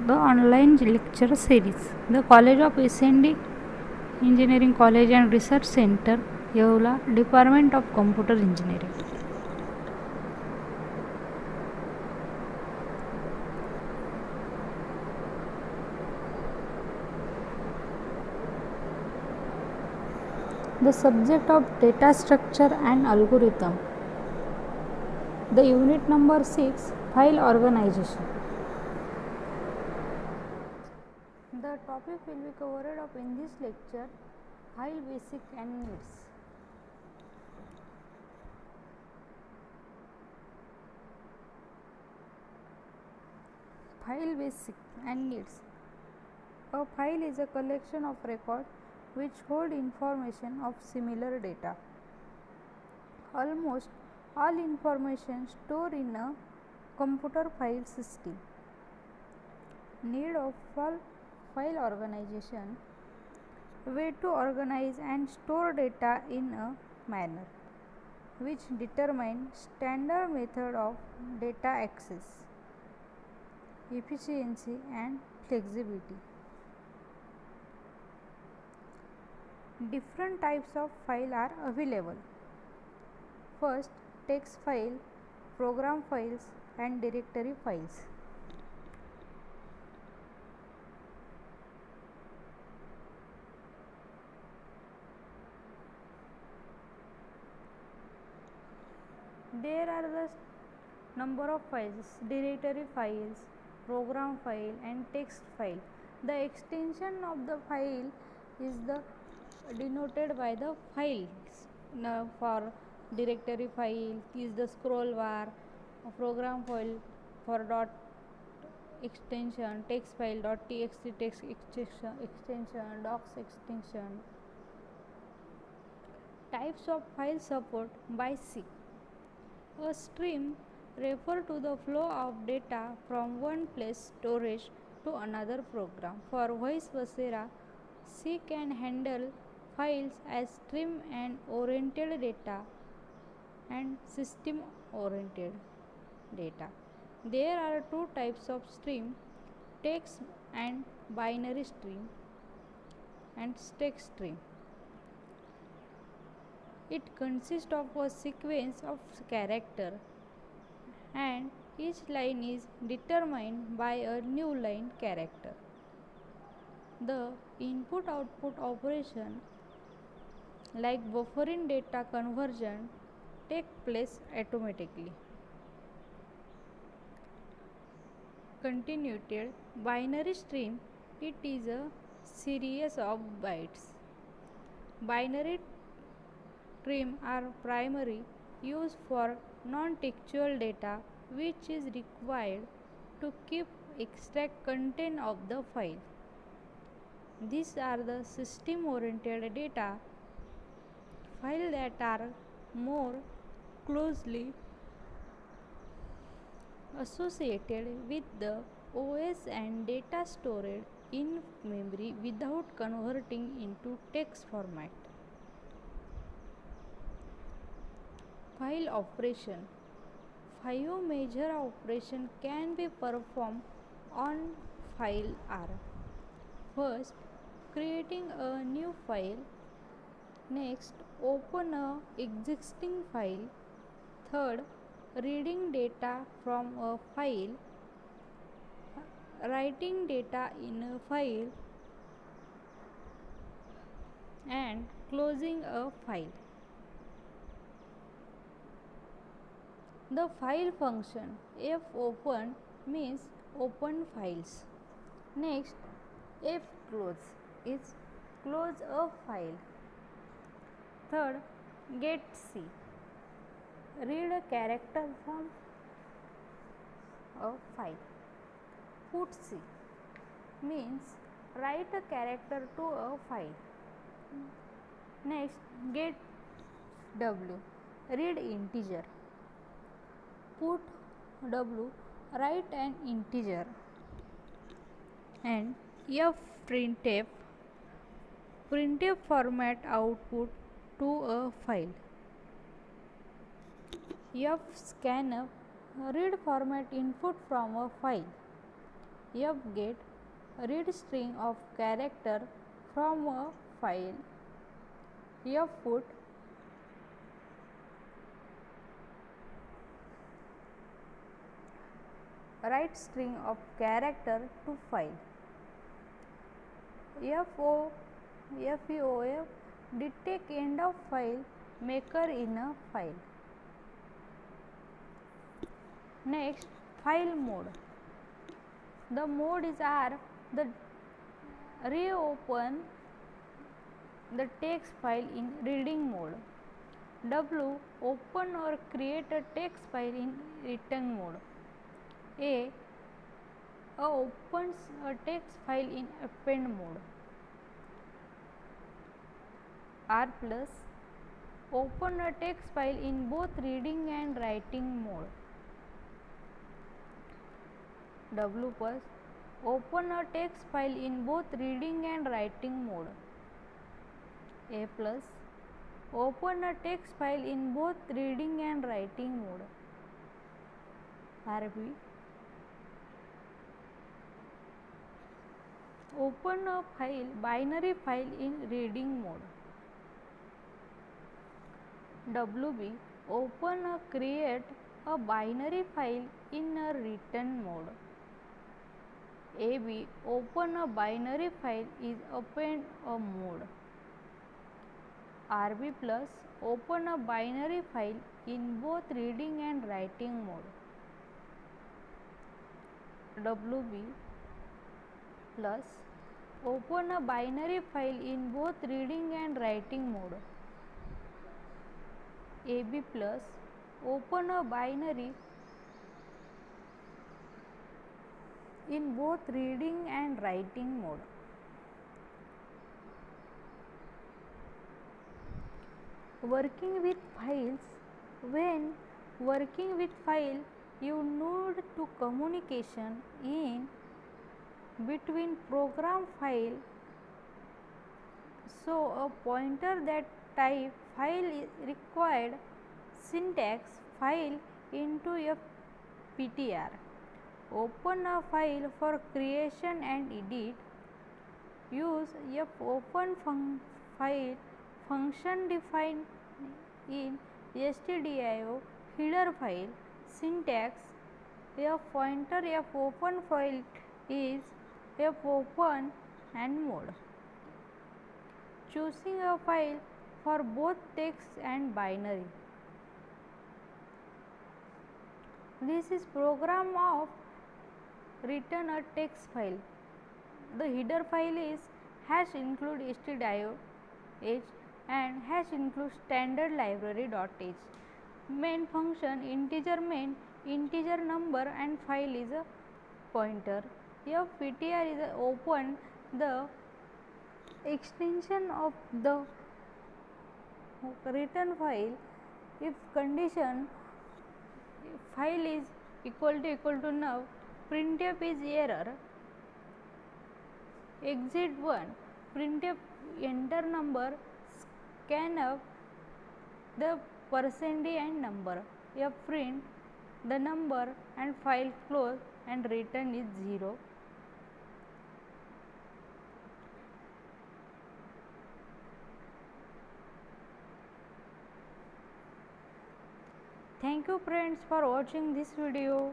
the online lecture series. The College of SND Engineering College and Research Center, Yeola, Department of Computer Engineering. The subject of data structure and algorithm. The unit number 6, file organization. The topic will be covered up in this lecture, file basic and needs. File basic and needs. A file is a collection of records which hold information of similar data. Almost all information stored in a computer file system. Need of file organization. Way to organize and store data in a manner which determine standard method of data access, efficiency and flexibility. Different types of file are available. First, text file, program files and directory files. There are the number of files: directory files, program file and text file. The extension of the file is denoted by the files. For directory file is the scroll bar, program file for dot extension, text file .txt text extension, docs extension. Types of file support by C. A stream refers to the flow of data from one place storage to another program. For vice versa, C can handle files as stream and oriented data and system oriented data. There are two types of stream: text and binary stream and text stream. It consists of a sequence of characters and each line is determined by a new line character. The input-output operation like buffering data conversion take place automatically. Continued binary stream, it is a series of bytes. Binary stream are primarily used for non-textual data which is required to keep extract content of the file. These are the system oriented data files that are more closely associated with the OS and data stored in memory without converting into text format. File operation. 5 major operations can be performed on file are: first, creating a new file; next, open a existing file; third, reading data from a file; writing data in a file; and closing a file. The file function fopen means open files. Next, fclose is close a file. Third, getC, read a character from a file. PutC means write a character to a file. Next, getW, read integer. PutW, write an integer. And fprintf, printf format output to a file. fscanf, read format input from a file. F get read string of character from a file. F put write string of character to file. FO detect end of file maker in a file. Next, file mode. The modes are the reopen the text file in reading mode. W open or create a text file in written mode. A opens a text file in append mode. R plus open a text file in both reading and writing mode. W plus open a text file in both reading and writing mode. A plus open a text file in both reading and writing mode. RB open a binary file in reading mode. WB open or create a binary file in a written mode. AB open a binary file is append a mode. RB plus open a binary file in both reading and writing mode. WB plus open a binary file in both reading and writing mode. AB plus open a binary in both reading and writing mode. Working with files. When working with file, you need to communication in between program file. So a pointer that type file is required. Syntax file into a PTR. Open a file for creation and edit. Use open file function defined in stdio header file. Syntax pointer open file is open and mode. Choosing a file for both text and binary. This is program of return a text file. The header file is #include stdio.h and #include standard library.h. Main function integer main, integer number and file is a pointer. PTR is open the extension of the return file if condition file is equal to null. Printf is error. Exit 1 printf enter number, scanf the %d and number. Print the number and file close and return is 0. Thank you friends for watching this video.